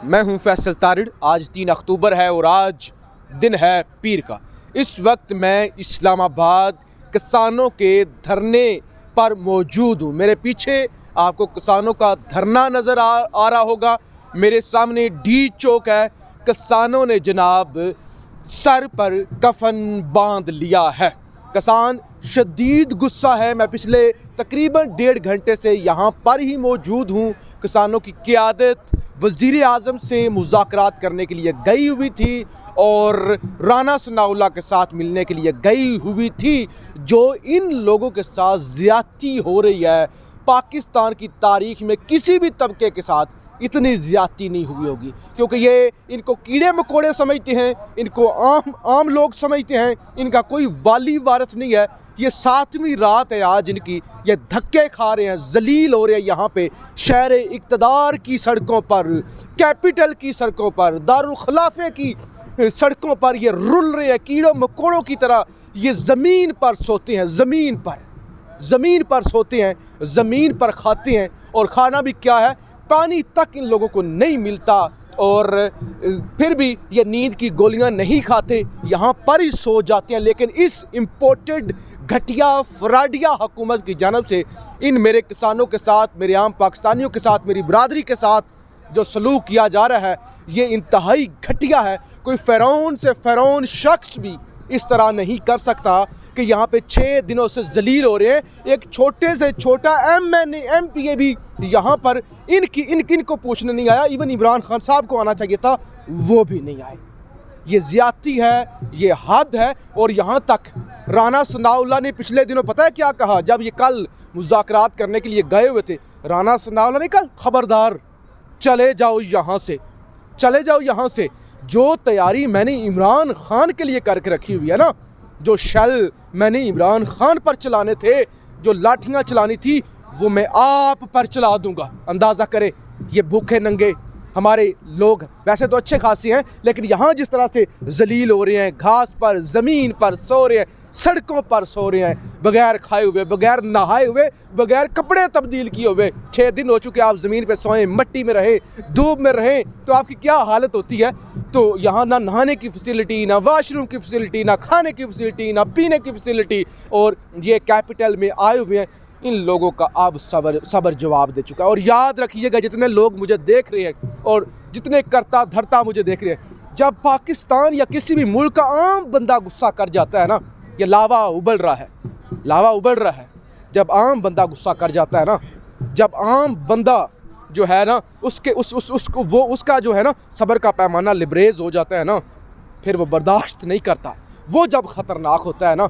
मैं हूं फैसल तारिड़। आज 3 अक्टूबर है और आज दिन है पीर का। इस वक्त मैं इस्लामाबाद किसानों के धरने पर मौजूद हूं। मेरे पीछे आपको किसानों का धरना नज़र आ रहा होगा। मेरे सामने डी चौक है। किसानों ने जनाब सर पर कफन बांध लिया है। किसान शदीद गुस्सा है। मैं पिछले तकरीबन 1.5 घंटे से यहाँ पर ही मौजूद हूँ। किसानों की क़यादत वज़ीर आज़म से मुज़ाकरात करने के लिए गई हुई थी और राना सनाउल्लाह के साथ मिलने के लिए गई हुई थी। जो इन लोगों के साथ ज़्यादती हो रही है, पाकिस्तान की तारीख़ में किसी भी तबके के साथ इतनी ज़्यादती नहीं हुई होगी, क्योंकि ये इनको कीड़े मकोड़े समझते हैं, इनको आम लोग समझते हैं, इनका कोई वाली वारिस नहीं है। ये 7वीं रात है आज इनकी। ये धक्के खा रहे हैं, जलील हो रहे हैं यहाँ पे शहर इक़्तिदार की सड़कों पर, कैपिटल की सड़कों पर, दारुल खिलाफे की सड़कों पर ये रुल रहे हैं कीड़ों मकोड़ों की तरह। ये ज़मीन पर सोते हैं, ज़मीन पर सोते हैं, ज़मीन पर खाते हैं, और खाना भी क्या है, पानी तक इन लोगों को नहीं मिलता। और फिर भी ये नींद की गोलियां नहीं खाते, यहाँ पर ही सो जाते हैं। लेकिन इस इम्पोर्टेड घटिया फ्राडिया हुकूमत की जानब से इन मेरे किसानों के साथ, मेरे आम पाकिस्तानियों के साथ, मेरी बरादरी के साथ जो सलूक किया जा रहा है, ये इंतहाई घटिया है। कोई फ़िरौन से फ़िरौन शख्स भी इस तरह नहीं कर सकता कि यहाँ पे 6 दिनों से जलील हो रहे हैं। एक छोटे से छोटा MPA भी यहाँ पर इनको पूछने नहीं आया। इवन इमरान खान साहब को आना चाहिए था, वो भी नहीं आए। ये ज़्यादती है, ये हद है। और यहाँ तक राना सनाउल्लाह ने पिछले दिनों पता है क्या कहा, जब ये कल मुज़ाकरात करने के लिए गए हुए थे, राना सनाउल्लाह ने कहा खबरदार चले जाओ यहाँ से, चले जाओ यहाँ से। जो तैयारी मैंने इमरान खान के लिए करके रखी हुई है ना, जो शेल मैंने इमरान खान पर चलाने थे, जो लाठियाँ चलानी थी, वो मैं आप पर चला दूंगा। अंदाज़ा करें, ये भूखे नंगे हमारे लोग वैसे तो अच्छे खासे हैं, लेकिन यहाँ जिस तरह से जलील हो रहे हैं, घास पर, ज़मीन पर सो रहे हैं, सड़कों पर सो रहे हैं, बगैर खाए हुए, बगैर नहाए हुए, बगैर कपड़े तब्दील किए हुए। 6 दिन हो चुके आप ज़मीन पे सोएं, मिट्टी में रहें, धूप में रहें, तो आपकी क्या हालत होती है। तो यहाँ ना नहाने की फैसिलिटी, ना वाशरूम की फैसिलिटी, ना खाने की फैसिलिटी, ना पीने की फैसिलिटी। और ये कैपिटल में आए हुए हैं। इन लोगों का अब सबर जवाब दे चुका है। और याद रखिएगा, जितने लोग मुझे देख रहे हैं और जितने करता धरता मुझे देख रहे हैं, जब पाकिस्तान या किसी भी मुल्क का आम बंदा गुस्सा कर जाता है ना, ये लावा उबल रहा है, लावा उबल रहा है। जब आम बंदा गुस्सा कर जाता है ना, जब आम बंदा जो है ना, उसका जो है ना सब्र का पैमाना लिबरेज हो जाता है ना, फिर वो बर्दाश्त नहीं करता। वो जब ख़तरनाक होता है ना,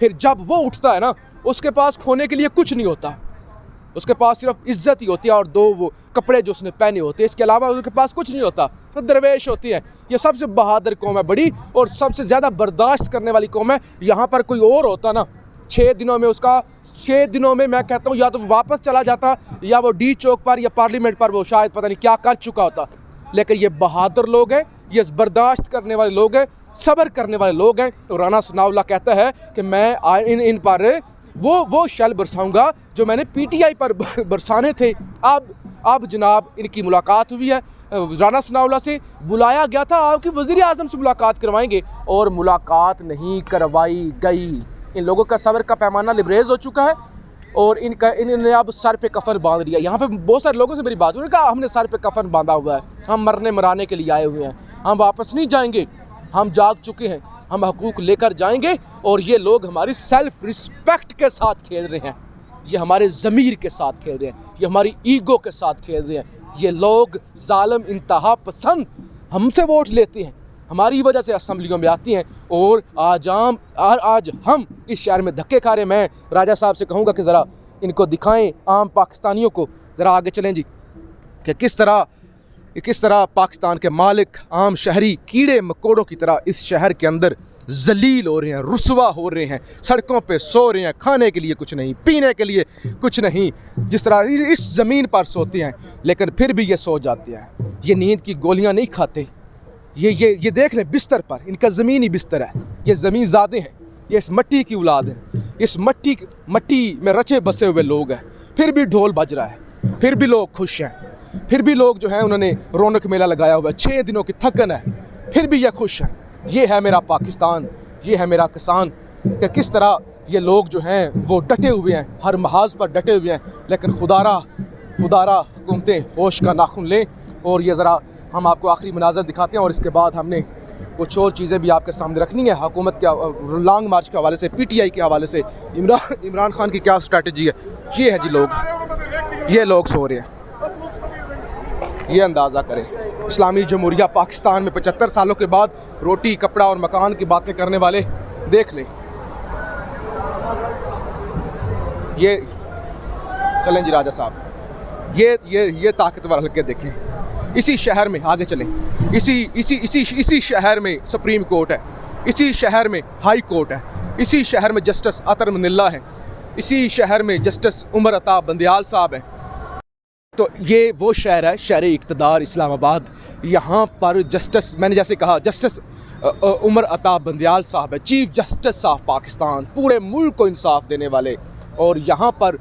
फिर जब वो उठता है ना, उसके पास खोने के लिए कुछ नहीं होता। उसके पास सिर्फ इज्जत ही होती है और 2 वो कपड़े जो उसने पहने होते हैं। इसके अलावा उसके पास कुछ नहीं होता। तो दरवेश होती है। ये सबसे बहादुर कौम है, बड़ी और सबसे ज़्यादा बर्दाश्त करने वाली कौम है। यहाँ पर कोई और होता ना, 6 दिनों में मैं कहता हूँ या तो वापस चला जाता, या वो डी चौक पर या पार्लियामेंट पर वो शायद पता नहीं क्या कर चुका होता। लेकिन ये बहादुर लोग हैं, ये बर्दाश्त करने वाले लोग हैं, सब्र करने वाले लोग हैं। तो राना सनाउल्लाह कहता है कि मैं इन पर वो शल बरसाऊंगा जो मैंने PTI पर बरसाने थे। अब जनाब इनकी मुलाकात हुई है राना सनाउल्लाह से। बुलाया गया था, आपकी वज़ीर आज़म से मुलाकात करवाएंगे, और मुलाकात नहीं करवाई गई। इन लोगों का सब्र का पैमाना लिबरेज हो चुका है और इन्होंने अब सर पे कफन बांध लिया। यहाँ पे बहुत सारे लोगों से मेरी बात हुई, उन्होंने कहा हमने सर पे कफन बांधा हुआ है, हम मरने मराने के लिए आए हुए हैं, हम वापस नहीं जाएंगे, हम जाग चुके हैं, हम हकूक़ लेकर जाएंगे। और ये लोग हमारी सेल्फ रिस्पेक्ट के साथ खेल रहे हैं, ये हमारे ज़मीर के साथ खेल रहे हैं, ये हमारी ईगो के साथ खेल रहे हैं। ये लोग ज़ालिम इंतहा पसंद हमसे वोट लेते हैं, हमारी वजह से असम्बलियों में आती हैं, और आज हम इस शहर में धक्के खा रहे हैं। मैं राजा साहब से कहूँगा कि ज़रा इनको दिखाएं, आम पाकिस्तानियों को ज़रा आगे चलें जी, कि किस तरह पाकिस्तान के मालिक आम शहरी कीड़े मकोड़ों की तरह इस शहर के अंदर जलील हो रहे हैं, रुसवा हो रहे हैं, सड़कों पे सो रहे हैं, खाने के लिए कुछ नहीं, पीने के लिए कुछ नहीं। जिस तरह इस ज़मीन पर सोते हैं, लेकिन फिर भी ये सो जाते हैं। ये नींद की गोलियां नहीं खाते। ये देख लें, बिस्तर पर इनका ज़मीनी बिस्तर है, ये ज़मीन ज़ादे हैं, ये इस मट्टी की औलाद है, इस मट्टी में रचे बसे हुए लोग हैं। फिर भी ढोल बज रहा है, फिर भी लोग खुश हैं। फिर भी लोग जो है उन्होंने रौनक मेला लगाया हुआ है, 6 दिनों की थकन है, फिर भी ये खुश हैं। ये है मेरा पाकिस्तान, ये है मेरा किसान, कि किस तरह ये लोग जो हैं वो डटे हुए हैं, हर महाज पर डटे हुए हैं। लेकिन खुदारा हुकूमतें होश का नाखून लें। और ये ज़रा हम आपको आखिरी मनाज़र दिखाते हैं और इसके बाद हमने कुछ और चीज़ें भी आपके सामने रखनी है। हुकूमत के लॉन्ग मार्च के हवाले से, PTI के हवाले से, इमरान खान की क्या स्ट्रैटेजी है। ये है जी लोग, ये लोग सो रहे हैं, ये अंदाज़ा करें। इस्लामी जमहूरिया पाकिस्तान में 75 सालों के बाद रोटी, कपड़ा और मकान की बातें करने वाले देख लें। ये चलें जी राजा साहब, ये ताकतवर हल्के देखें। इसी शहर में आगे चलें, इसी शहर में सुप्रीम कोर्ट है, इसी शहर में हाई कोर्ट है, इसी शहर में जस्टिस अतर मनिल्ला है, इसी शहर में जस्टिस उमर अता बंदयाल साहब है। तो ये वो शहर है, शहर इक़्तिदार इस्लामाबाद। यहाँ पर जस्टिस, मैंने जैसे कहा, जस्टिस उमर अता बंदयाल साहब है, चीफ जस्टिस ऑफ पाकिस्तान, पूरे मुल्क को इंसाफ देने वाले। और यहाँ पर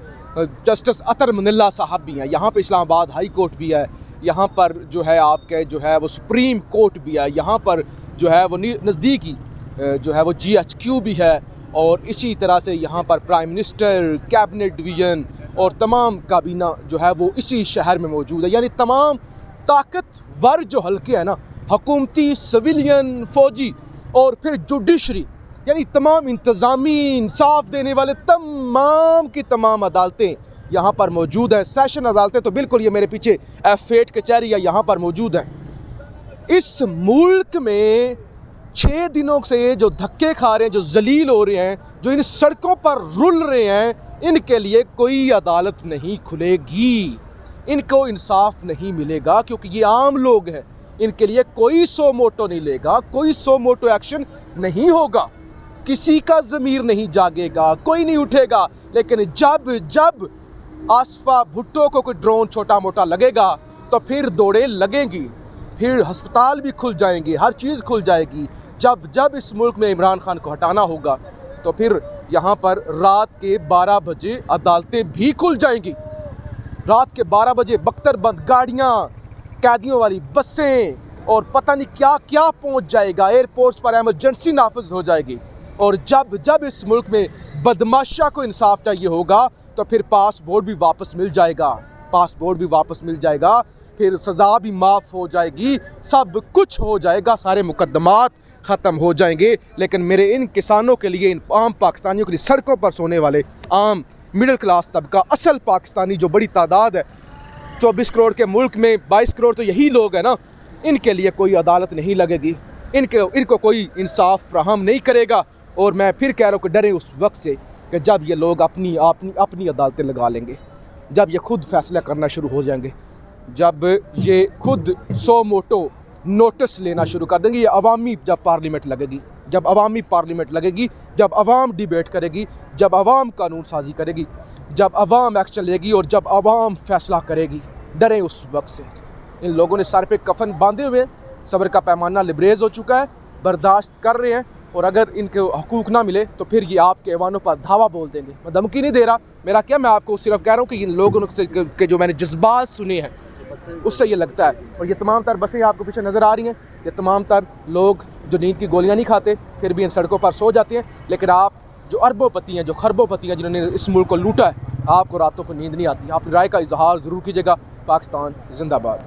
जस्टिस अतर मनिल्ला साहब भी हैं। यहाँ पर इस्लामाबाद हाई कोर्ट भी है, यहाँ पर जो है आपके जो है वो सुप्रीम कोर्ट भी है, यहाँ पर जो है वो नज़दीकी जो है वो GHQ भी है। और इसी तरह से यहाँ पर प्राइम मिनिस्टर, कैबिनेट डिवीज़न और तमाम काबीना जो है वो इसी शहर में मौजूद है। यानी तमाम ताकतवर जो हल्के हैं ना, हुकूमती, सिविलियन, फ़ौजी और फिर जुडिशरी, यानी तमाम इंतज़ामी इंसाफ देने वाले तमाम की तमाम अदालतें यहाँ पर मौजूद हैं। सेशन अदालतें तो बिल्कुल ये मेरे पीछे F8 कचहरी यहाँ पर मौजूद हैं। इस मुल्क में 6 दिनों से जो धक्के खा रहे हैं, जो जलील हो रहे हैं, जो इन सड़कों पर रुल रहे हैं, इनके लिए कोई अदालत नहीं खुलेगी, इनको इंसाफ नहीं मिलेगा, क्योंकि ये आम लोग हैं। इनके लिए कोई सो मोटो नहीं लेगा, कोई सो मोटो एक्शन नहीं होगा, किसी का ज़मीर नहीं जागेगा, कोई नहीं उठेगा। लेकिन जब आसफा भुट्टो को कोई ड्रोन छोटा मोटा लगेगा तो फिर दौड़ें लगेंगी, फिर अस्पताल भी खुल जाएंगे, हर चीज़ खुल जाएगी। जब इस मुल्क में इमरान खान को हटाना होगा तो फिर यहाँ पर रात के 12 बजे अदालतें भी खुल जाएंगी। रात के 12 बजे बख्तरबंद गाड़ियाँ, कैदियों वाली बसें और पता नहीं क्या क्या पहुँच जाएगा। एयरपोर्ट्स पर एमरजेंसी नाफिज हो जाएगी। और जब इस मुल्क में बदमाशा को इंसाफ चाहिए होगा तो फिर पासपोर्ट भी वापस मिल जाएगा, फिर सज़ा भी माफ़ हो जाएगी, सब कुछ हो जाएगा, सारे मुकद्दमात ख़त्म हो जाएंगे। लेकिन मेरे इन किसानों के लिए, इन आम पाकिस्तानियों के लिए, सड़कों पर सोने वाले आम मिडिल क्लास तबका, असल पाकिस्तानी जो बड़ी तादाद है, 24 करोड़ के मुल्क में 22 करोड़ तो यही लोग हैं ना, इनके लिए कोई अदालत नहीं लगेगी, इनको कोई इंसाफ फ्राहम नहीं करेगा। और मैं फिर कह रहा हूँ कि डरें उस वक्त से कि जब ये लोग अपनी अदालतें लगा लेंगे, जब ये खुद फैसला करना शुरू हो जाएंगे, जब ये खुद सो मोटो नोटिस लेना शुरू कर देंगे। ये अवामी जब पार्लियामेंट लगेगी, जब अवाम डिबेट करेगी, जब अवाम कानून साजी करेगी, जब अवाम एक्शन लेगी और जब अवाम फैसला करेगी, डरें उस वक्त से। इन लोगों ने सर पे कफन बांधे हुए हैं, सब्र का पैमाना लिबरेज हो चुका है, बर्दाश्त कर रहे हैं। और अगर इनके हकूक़ ना मिले तो फिर ये आपके ऐवानों पर धावा बोल देंगे। मैं धमकी नहीं दे रहा, मेरा क्या, मैं आपको सिर्फ कह रहा हूँ कि इन लोगों के जो मैंने जज्बात सुने हैं उससे ये लगता है। और ये तमाम तर बसें आपको पीछे नज़र आ रही हैं, ये तमाम तर लोग जो नींद की गोलियां नहीं खाते फिर भी इन सड़कों पर सो जाते हैं। लेकिन आप जो अरबोपति हैं, जो खरबोपति हैं, जिन्होंने इस मुल्क को लूटा है, आपको रातों को नींद नहीं आती। आप राय का इजहार ज़रूर कीजिएगा। पाकिस्तान जिंदाबाद।